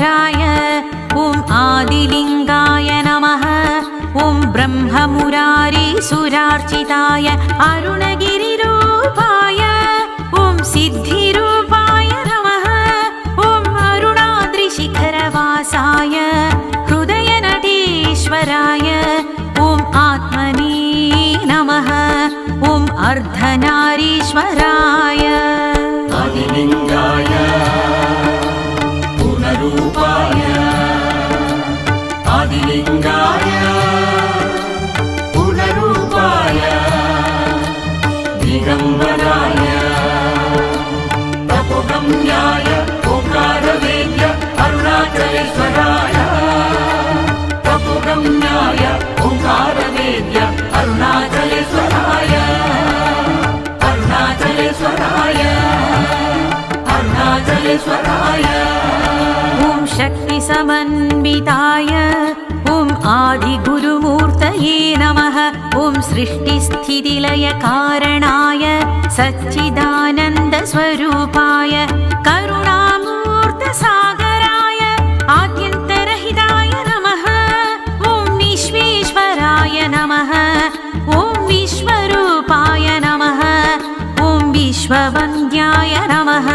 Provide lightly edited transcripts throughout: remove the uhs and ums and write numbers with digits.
ईश्वराय ॐ आदिलिङ्गाय नमः ॐ ब्रह्ममुरारीसुरार्चिताय अरुणगिरिरूपाय ॐ सिद्धिरूपाय नमः ॐ अरुणाद्रिशिखरवासाय हृदयनटेश्वराय ॐ आत्मने नमः ॐ अर्धनारीश्वराय आदिलिङ्गाय पूर्णरूपाय आदिलिङ्गाय पूर्णरूपाय दिगम्बराय तपोगम्याय ओंकारवेद्य अरुणाचलेश्वराय तपोगम्याय ओंकारवेद्य अरुणाचलेश्वराय अरुणाचलेश्वराय अरुणाचलेश्वराय ॐ शक्तिसमन्विताय ॐ आदिगुरुमूर्तये नमः ॐ सृष्टिस्थितिलयकारणाय सच्चिदानन्दस्वरूपाय करुणामूर्तसागराय आद्यन्तरहिताय नमः ॐ विश्वेश्वराय नमः ॐ विश्वरूपाय नमः ॐ विश्ववन्द्याय नमः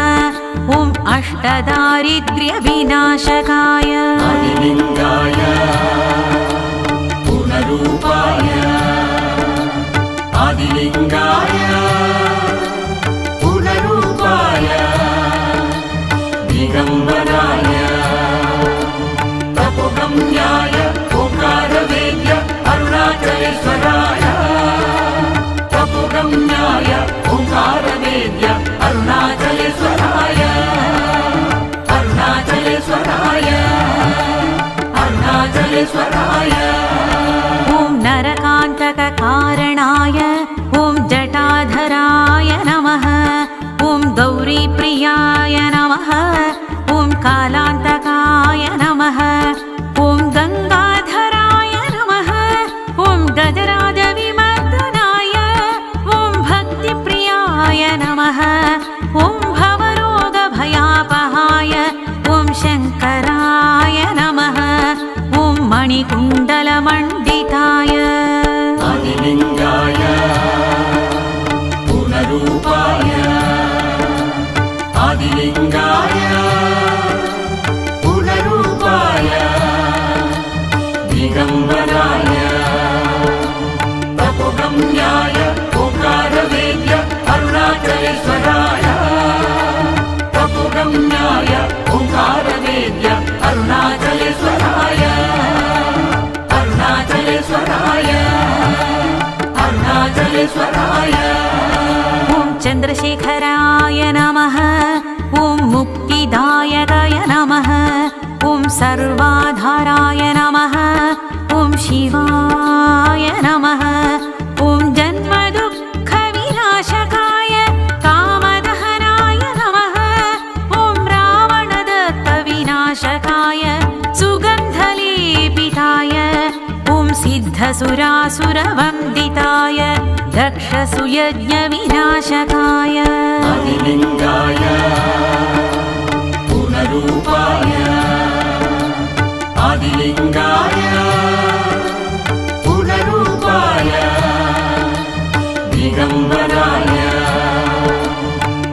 ॐ अष्टदारिद्र्यविनाशकाय आदिलिङ्गाय पूर्णरूपाय आदिलिङ्गाय पूर्णरूपाय दिगम्बराय तपोगम्याय ओंकारवेद्य अरुणाचलेश्वराय तपोगम्याय ओंकारवेद्य अरुणाचलेश्वराय अरुणाचलेश्वराय अरुणाचलेश्वराय ॐ नरकान्तककारणाय ॐ जटाधराय नमः ॐ गौरीप्रियाय नमः ॐ कालान्तकाय नमः ॐ गङ्गाधराय नमः ॐ गजराजविमर्दनाय ॐ भक्तिप्रियाय नमः ॐ भवरोगभयापहाय ॐ शङ्कराय नमः ॐ मणिकुण्डलमण्डिताय आदिलिङ्गाय पूर्णरूपाय आदिलिङ्गाय पूर्णरूपाय दिगम्बराय तपोगम्याय ओंकारवेद्य अरुणाचलेश्वराय तपोगम्याय ओंकारवेद्य अरुणाचलेश्वराय अरुणाचलेश्वराय अरुणाचलेश्वराय ॐ चन्द्रशेखराय नमः ॐ मुक्तिदायकाय नमः ॐ सर्वाधाराय नमः ॐ शिवाय नमः ॐ जन्मदुःखविनाशकाय कामदहनाय नमः ॐ रावणदत्तविनाशकाय सुगन्धलेपिताय ॐ सिद्धसुरासुरवन्दिताय दक्षसुयज्ञविनाशकाय आदिलिङ्गाय पूर्णरूपाय आदिलिङ्गाय पूर्णरूपाय दिगम्बराय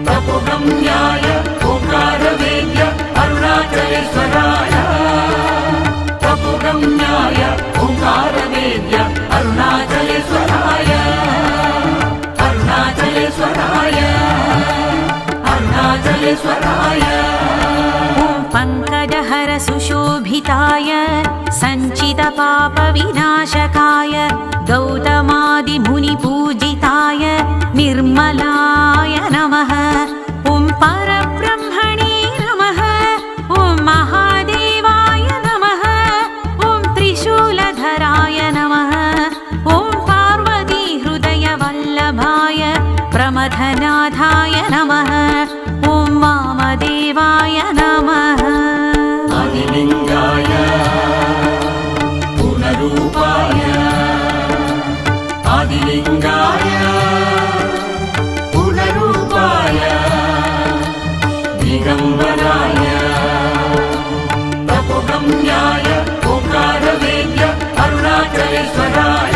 तपोगम्याय ओंकारवेद्य अरुणाचलेश्वराय तपोगम्याय ओंकारवेद्य अरुणाचलेश्वराय अरुणाचलेश्वराय अरुणाचलेश्वराय ॐ पङ्कजहर सुशोभिताय सञ्चितपापविनाशकाय गौतमादिमुनिपूजिताय निर्मलाय नमः ॐ परब्रह्मणे नमः ॐ महादेवाय नमः ॐ त्रिशूलधराय नमः ॐ पार्वतीहृदयवल्लभाय प्रमथनाथाय नमः ॐ वामदेवाय नमः आदिलिङ्गाय पूर्णरूपाय आदिलिङ्गाय पूर्णरूपाय दिगम्बराय तपोगम्याय ओंकारवेद्य अरुणाचलेश्वराय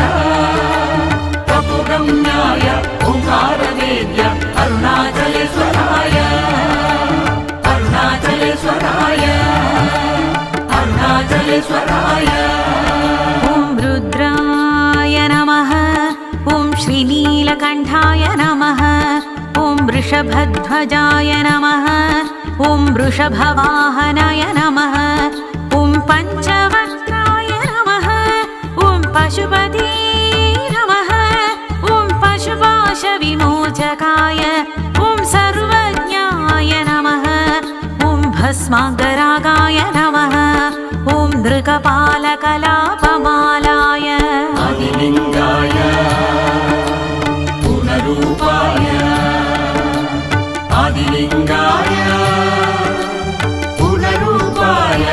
तपोगम्याय ओंकारवेद्य अरुणाचलेश्वराय अरुणाचलेश्वराय अरुणाचलेश्वराय ॐ रुद्राय नमः ॐ श्रीनीलकण्ठाय नमः ॐ वृषभध्वजाय नमः ॐ वृषभवाहनाय नमः ॐ पञ्चवक्त्राय नमः ॐ पशुपते नमः ॐ पशुपाशविमोचकाय ॐ सर्वज्ञाय नमः ॐ भस्मागरागाय नमः ॐ नृकपालकलापमालाय आदिलिङ्गाय पूर्णरूपाय आदिलिङ्गाय पूर्णरूपाय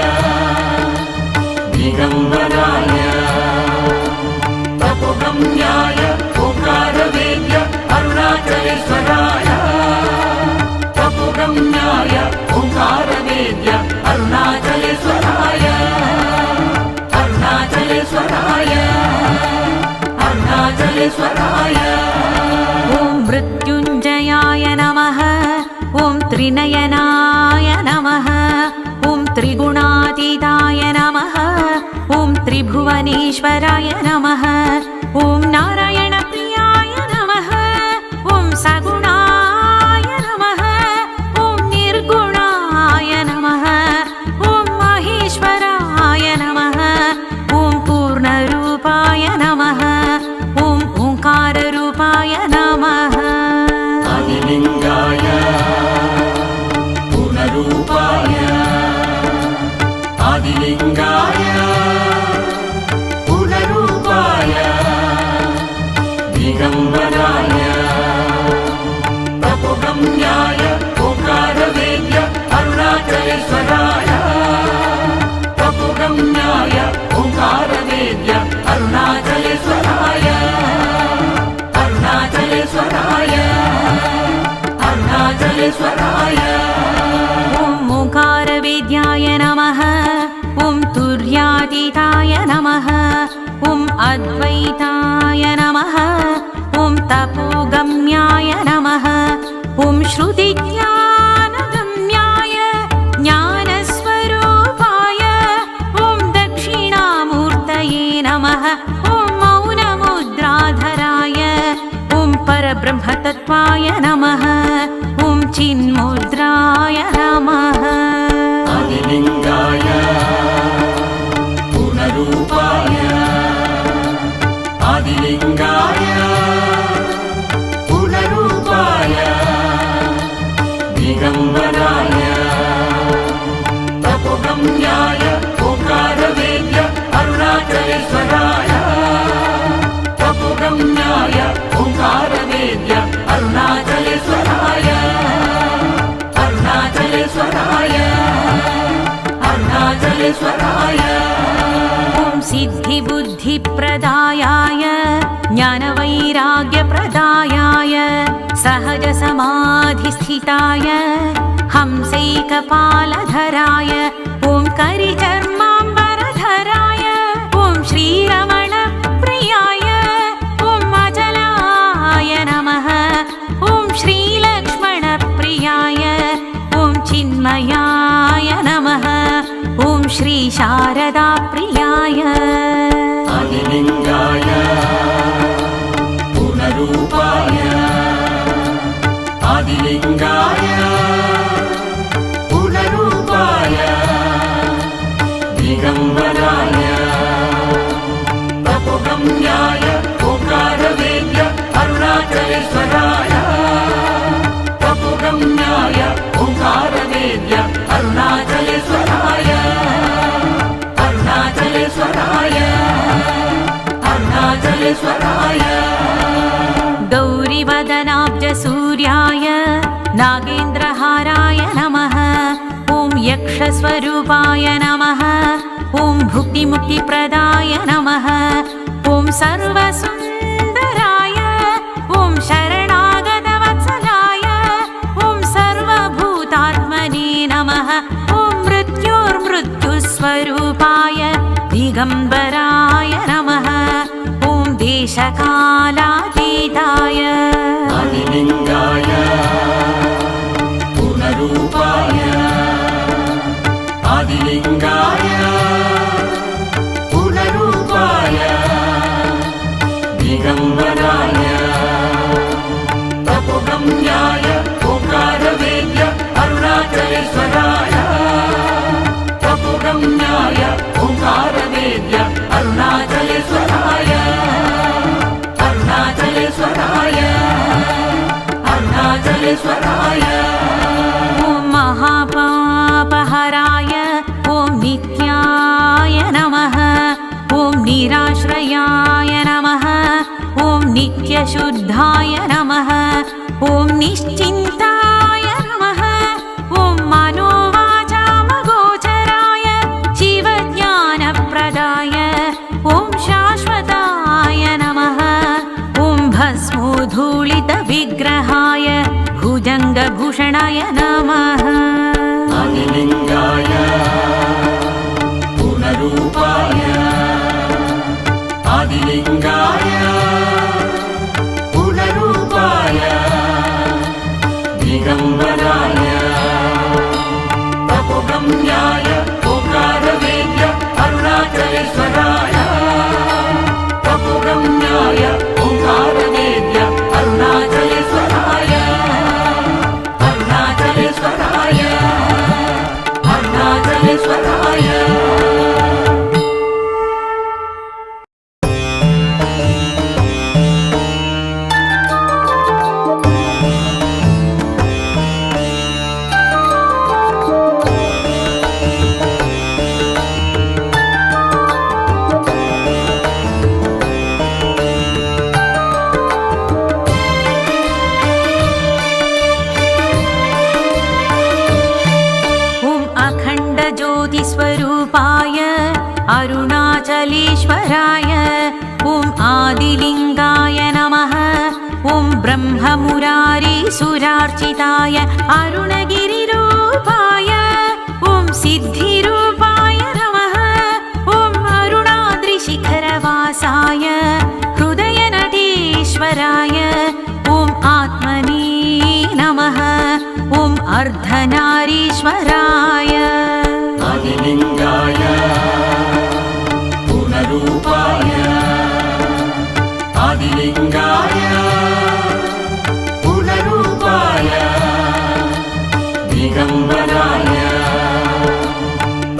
दिगम्बराय तपोगम्याय ओंकारवेद्य अरुणाचलेश्वराय तपोगम्याय ओंकारवेद्य अरुणाचलेश्वराय अरुणाचलेश्वराय अरुणाचलेश्वराय ॐ मृत्युञ्जयाय नमः ॐ त्रिनयनाय नमः ॐ त्रिगुणातीताय नमः ॐ त्रिभुवनेश्वराय नमः ॐ नारायणप्रियाय नमः ॐ सगुणाय नमः ॐ निर्गुणाय नमः ॐ महेश्वराय नमः ॐ पूर्णरूपाय नमः ॐ ओंकाररूपाय नमः आदिलिङ्गाय पूर्णरूपाय आदिलिङ्गाय पूर्णरूपाय दिगम्बराय तपोगम्याय ओंकारवेद्य अरुणाचलेश्वराय तपोगम्याय ओंकारवेद्य अरुणाचलेश्वराय अरुणाचलेश्वराय अरुणाचलेश्वराय ॐ ओंकारवेद्याय नमः ॐ तुर्यातीताय नमः ॐ अद्वैताय नमः ॐ तपोगम्याय नमः ॐ श्रुतिज्ञानगम्याय ज्ञानस्वरूपाय ॐ दक्षिणामूर्तये नमः ॐ मौनमुद्राधराय ॐ परब्रह्मतत्त्वाय नमः ॐ चिन्मुद्राय नमः आदिलिङ्गाय पूर्णरूपाय आदिलिङ्गाय पूर्णरूपाय दिगम्बराय तपोगम्याय ओंकारवेद्य अरुणाचलेश्वराय तपोगम्याय ओंकारवेद्य अरुणाचलेश्वराय अरुणाचलेश्वराय अरुणाचलेश्वराय ॐ सिद्धिबुद्धिप्रदायाय ज्ञानवैराग्यप्रदायाय सहजसमाधिस्थिताय हंसैकपालधराय ॐ करिचर्माम्बरधराय ॐ श्रीरमणप्रियाय ॐ अचलाय नमः ॐ श्रीलक्ष्मणप्रियाय ॐ चिन्मयाय नमः ॐ श्रीशारदाप्रियाय आदिलिङ्गाय पूर्णरूपाय आदिलिङ्गाय पूर्णरूपाय दिगम्बराय तपोगम्याय ओंकारवेद्य अरुणाचलेश्वराय तपोगम्याय ओंकारवेद्य अरुणाचलेश्वराय अरुणाचलेश्वराय अरुणाचलेश्वराय गौरीवदनाब्जसूर्याय नागेन्द्रहाराय नमः ॐ यक्षस्वरूपाय नमः ॐ भुक्तिमुक्तिप्रदाय नमः ॐ सर्वसुन्दराय ॐ शरणागतवत्सलाय ॐ सर्वभूतात्मने नमः ॐ मृत्युर्मृत्युस्वरूपाय दिगम्बराय नमः ॐ देशकालातीताय आदिलिङ्गाय पुनरूपाय आदिलिङ्गाय पुनरूपाय दिगम्बराय तपोगम्याय ओंकारवेद्य अरुणाचलेश्वराय तपोगम्याय ओंकारवेद्य अरुणाचलेश्वराय अरुणाचलेश्वराय अरुणाचलेश्वराय ॐ महापापहराय ॐ नित्याय नमः ॐ निराश्रयाय नमः ॐ नित्यशुद्धाय नमः ॐ निश्चिन्ताय नमः ॐ मनोवाचामगोचराय शिवज्ञानप्रदाय ॐ शाश्वताय नमः ॐ भस्मोद्धूलितविग्रहाय भुजङ्गभूषणाय नमः आदिलिङ्गाय पुनरूपाय आदिलिङ्गाय पुनरूपाय दिगम्बराय तपोगम्याय ओंकारवेद्य अरुणाचलेश्वराय तपोगम्याय ओंकारवेद्य अरुणाचलेश्वराय अरुणाचलेश्वराय अरुणाचलेश्वराय स्वरूपाय अरुणाचलेश्वराय ॐ आदिलिङ्गाय नमः ॐ ब्रह्ममुरारीसुरार्चिताय अरुणगिरिरूपाय ॐ सिद्धिरूपाय नमः ॐ अरुणाद्रिशिखरवासाय हृदयनटेश्वराय ॐ आत्मने नमः ॐ अर्धनारीश्वराय आदिलिङ्गाय पुनरूपाय आदिलिङ्गाय पुनरूपाय दिगम्बराय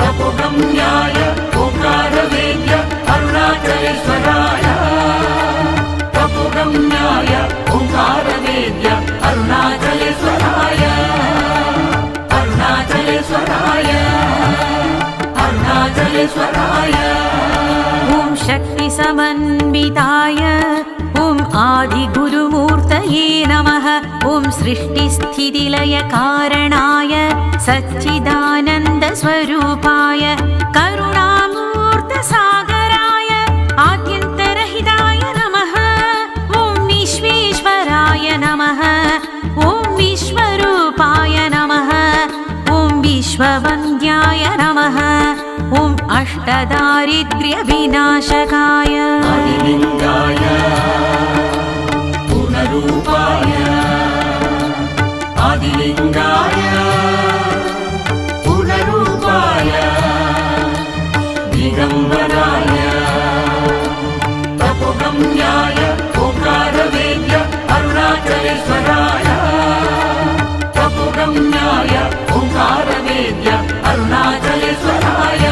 तपोगम्याय ओंकारवेद्य अरुणाचलेश्वराय तपोगम्याय ओंकारवेद्य अरुणाचलेश्वराय अरुणाचलेश्वराय अरुणाचलेश्वराय ॐ शक्तिसमन्विताय ॐ आदिगुरुमूर्तये नमः ॐ सृष्टिस्थितिलयकारणाय सच्चिदानन्दस्वरूपाय करुणामूर्तसागराय आद्यन्तरहिताय नमः ॐ विश्वेश्वराय नमः ॐ विश्वरूपाय नमः ॐ विश्ववन्द्याय नमः ॐ अष्टदारिद्र्यविनाशकाय आदिलिङ्गाय पुनरूपाय आदिलिङ्गाय पुनरूपाय दिगम्बराय तपोगम्याय ओंकारवेद्य अरुणाचलेश्वराय तपोगम्याय ओंकारवेद्य अरुणाचलेश्वराय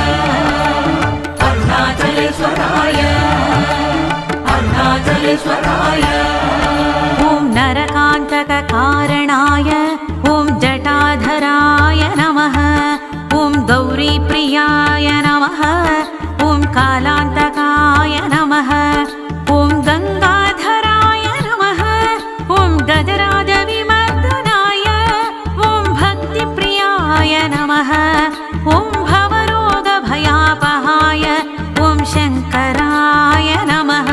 अरुणाचलेश्वराय अरुणाचलेश्वराय ॐ नरकान्तककारणाय ॐ जटाधराय नमः ॐ गौरीप्रियाय नमः ॐ कालान्तकाय नमः ॐ गङ्गाधराय नमः ॐ गजराजविमर्दनाय ॐ भक्तिप्रियाय नमः ॐ भवरोगभयापहाय ॐ शङ्कराय नमः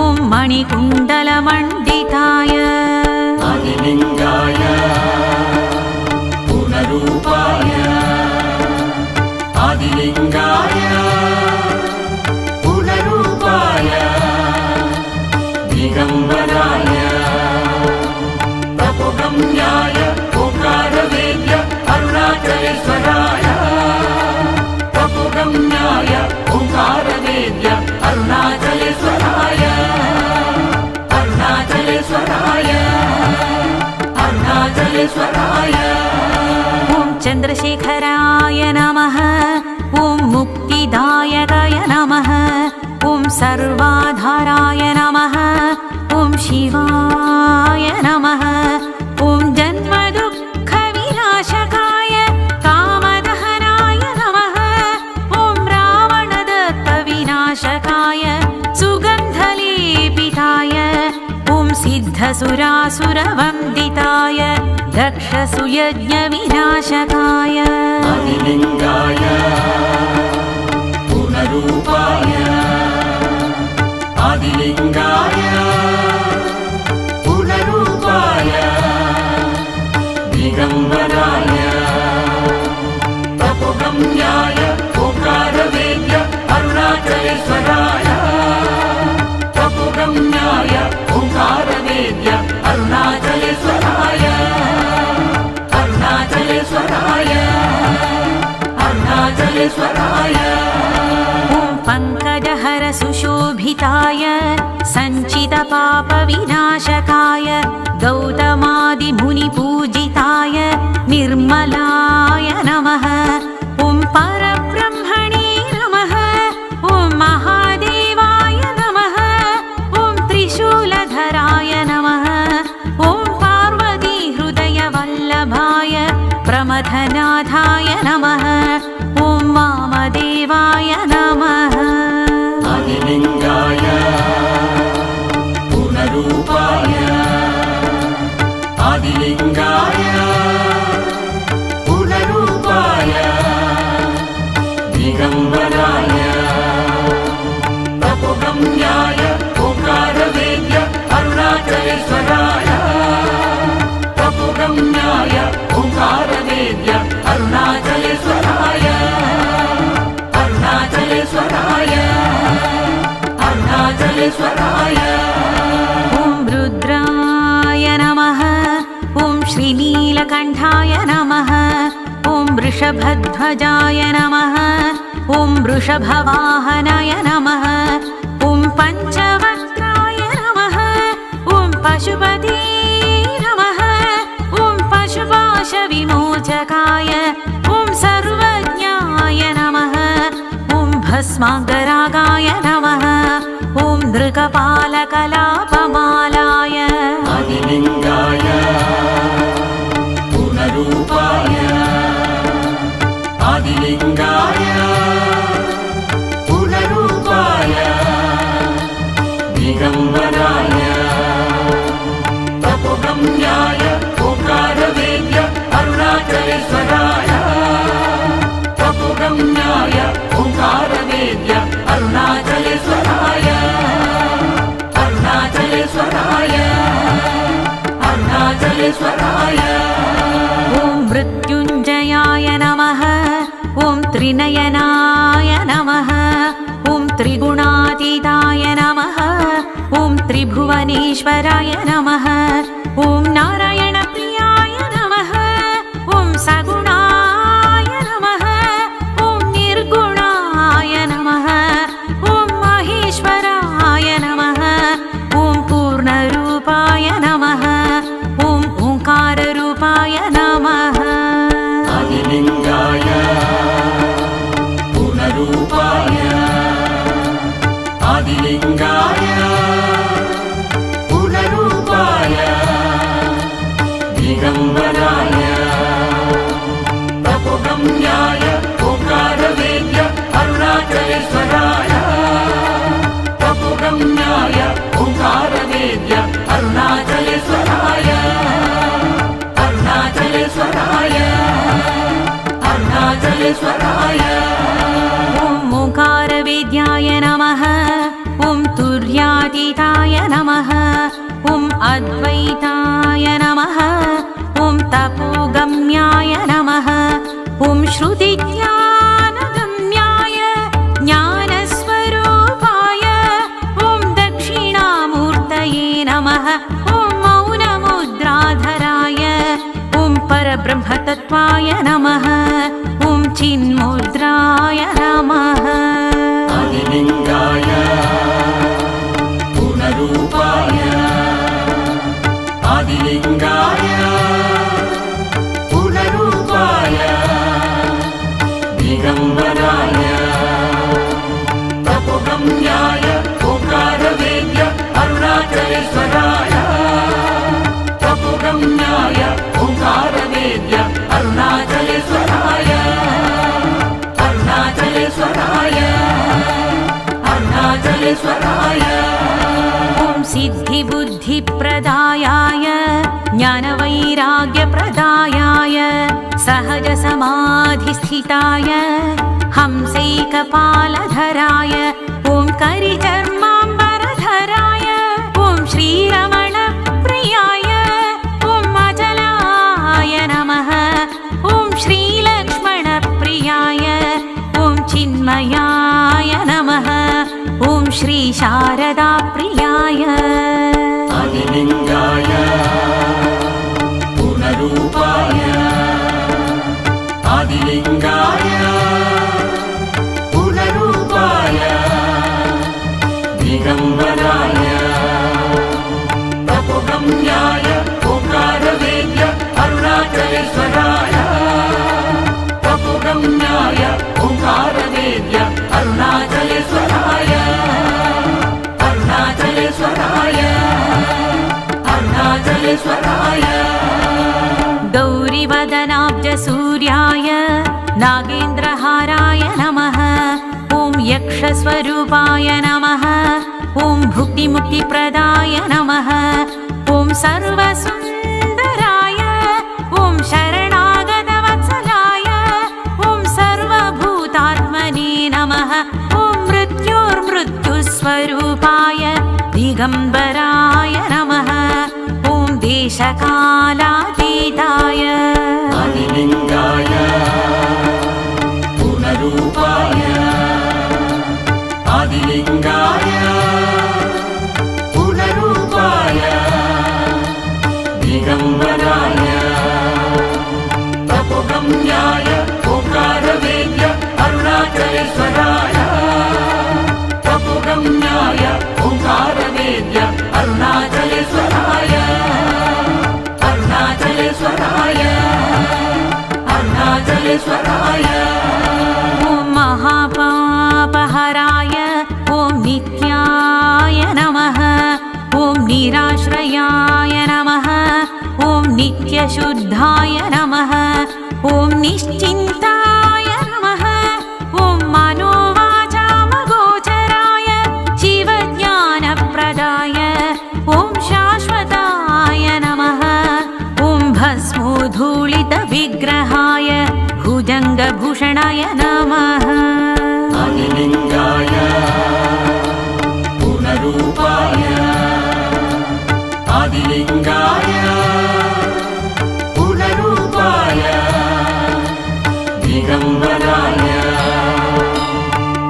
ॐ मणिकुण्डलमण्डिताय आदिलिङ्गाय पुनरूपाय आदिलिङ्गाय दिगम्बराय तपोगम्याय ओंकारवेद्य अरुणाचलेश्वराय तपोगम्याय ओंकारवेद्य अरुणाचलेश्वराय अरुणाचलेश्वराय अरुणाचलेश्वराय ॐ चन्द्रशेखराय नमः ॐ मुक्तिदायकाय नमः ॐ सर्वाधाराय नमः ॐ शिवाय नमः ॐ जन्मदुःखविनाशकाय कामदहनाय नमः ॐ रावणदर्पविनाशकाय सुगन्धलेपिताय ॐ सिद्धसुरासुरवन्दिताय दक्षसुयज्ञविनाशकाय आदिलिङ्गाय पूर्णरूपाय आदिलिङ्गाय पूर्णरूपाय दिगम्बराय तपोगम्याय ओंकारवेद्य अरुणाचलेश्वराय तपोगम्याय ओंकारवेद्य अरुणाचलेश्वराय अरुणाचलेश्वराय अरुणाचलेश्वराय ॐ पङ्कजहर सुशोभिताय सञ्चितपापविनाशकाय गौतमादिमुनिपूजिताय निर्मलाय नमः ॐ परब्रह्मणे नमः ॐ महादेवाय नमः ॐ त्रिशूलधराय नमः ॐ पार्वतीहृदयवल्लभाय प्रमथनाथाय नमः ॐ वामदेवाय नमः आदिलिङ्गाय पूर्णरूपाय आदिलिङ्गाय पूर्णरूपाय दिगम्बराय तपोगम्याय ओंकारवेद्य अरुणाचलेश्वराय तपोगम्याय ओंकारवेद्य अरुणाचलेश्वराय अरुणाचलेश्वराय अरुणाचलेश्वराय ॐ रुद्राय नमः ॐ श्रीनीलकण्ठाय नमः ॐ वृषभध्वजाय नमः ॐ वृषभवाहनाय नमः ॐ पञ्चवक्त्राय नमः ॐ पशुपते नमः ॐ पशुपाशविमोचकाय ॐ सर्वज्ञाय नमः ॐ भस्माङ्गरागाय नमः ॐ नृकपालकलापमालाय आदिलिङ्गाय पूर्णरूपाय आदिलिङ्गाय पूर्णरूपाय दिगम्बराय तपोगम्याय ओंकारवेद्य अरुणाचलेश्वराय तपोगम्याय ओंकारवेद्य अरुणाचलेश्वराय अरुणाचलेश्वराय अरुणाचलेश्वराय ॐ मृत्युञ्जयाय नमः ॐ त्रिनयनाय नमः ॐ त्रिगुणातीताय नमः ॐ त्रिभुवनेश्वराय नमः ॐ नारायणप्रियाय नमः ॐ सगुणाय नमः ॐ निर्गुणाय नमः ॐ महेश्वराय नमः ॐ पूर्णरूपाय नमः ॐ ओङ्काररूपाय नमः आदिलिङ्गाय पूर्णरूपाय आदिलिङ्गाय पूर्णरूपाय दिगम्बराय तपोगम्याय ओंकारवेद्य अरुणाचलेश्वराय तपोगम्याय ओंकारवेद्य अरुणाचलेश्वराय अरुणाचलेश्वराय अरुणाचलेश्वराय ॐ ओङ्कारवेद्याय नमः ॐ तुर्यातीताय नमः ॐ अद्वैताय नमः ॐ तपोगम्याय नमः ॐ श्रुतिज्ञानगम्याय ज्ञानस्वरूपाय ॐ दक्षिणामूर्तये ब्रह्मतत्त्वाय नमः ॐ चिन्मुद्राय नमः आदिलिङ्गाय पूर्णरूपाय आदिलिङ्गाय पूर्णरूपाय दिगम्बराय तपोगम्याय ओंकारवेद्य अरुणाचलेश्वराय तपोगम्याय ओंकारवेद्य अरुणाचलेश्वराय अरुणाचलेश्वराय अरुणाचलेश्वराय ॐ सिद्धिबुद्धिप्रदायाय ज्ञानवैराग्यप्रदायाय सहजसमाधिस्थिताय हंसैकपालधराय ॐ करिचर्माम्बरधराय ॐ श्रीरमणप्रियाय ॐ अचलाय नमः ॐ श्रीलक्ष्मणप्रियाय ॐ चिन्मयाय नमः ॐ श्रीशारदाप्रियाय आदिलिङ्गाय पूर्णरूपाय आदिलिङ्गाय पूर्णरूपाय दिगम्बराय तपोगम्याय ओंकारवेद्य अरुणाचलेश्वराय तपोगम्याय ओंकारवेद्य अरुणाचलेश्वराय अरुणाचलेश्वराय अरुणाचलेश्वराय गौरिवदनाब्जसूर्याय नागेन्द्रहाराय नमः ॐ यक्षस्वरूपाय नमः ॐ भुक्तिमुक्तिप्रदाय नमः ॐ सर्वसुन्दराय ॐ शरणागतवत्सलाय ॐ सर्वभूतात्मने नमः ॐ मृत्युर्मृत्युस्वरूपाय दिगम्बराय नमः ॐ देशकालातीताय आदिलिङ्गाय पूर्णरूपाय आदिलिङ्गाय पूर्णरूपाय दिगम्बराय तपोगम्याय ओंकारवेद्य अरुणाचलेश्वराय तपोगम्याय ओंकारवेद्य अरुणाचलेश्वराय अरुणाचलेश्वराय अरुणाचलेश्वराय ॐ महापापहराय ॐ नित्याय नमः ॐ निराश्रयाय नमः ॐ नित्यशुद्धाय नमः ॐ निश्चिन्ताय नमः ॐ मनोवाचामगोचराय शिवज्ञानप्रदाय ॐ शाश्वताय नमः ॐ भस्मोद्धूलितविग्रहाय भुजङ्गभूषणाय नमः आदिलिङ्गाय पूर्णरूपाय आदिलिङ्गाय पूर्णरूपाय दिगम्बराय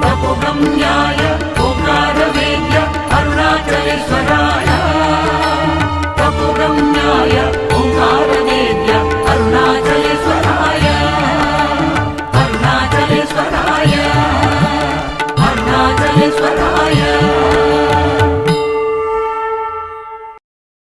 तपोगम्याय ओंकारवेद्य अरुणाचलेश्वराय तपोगम्याय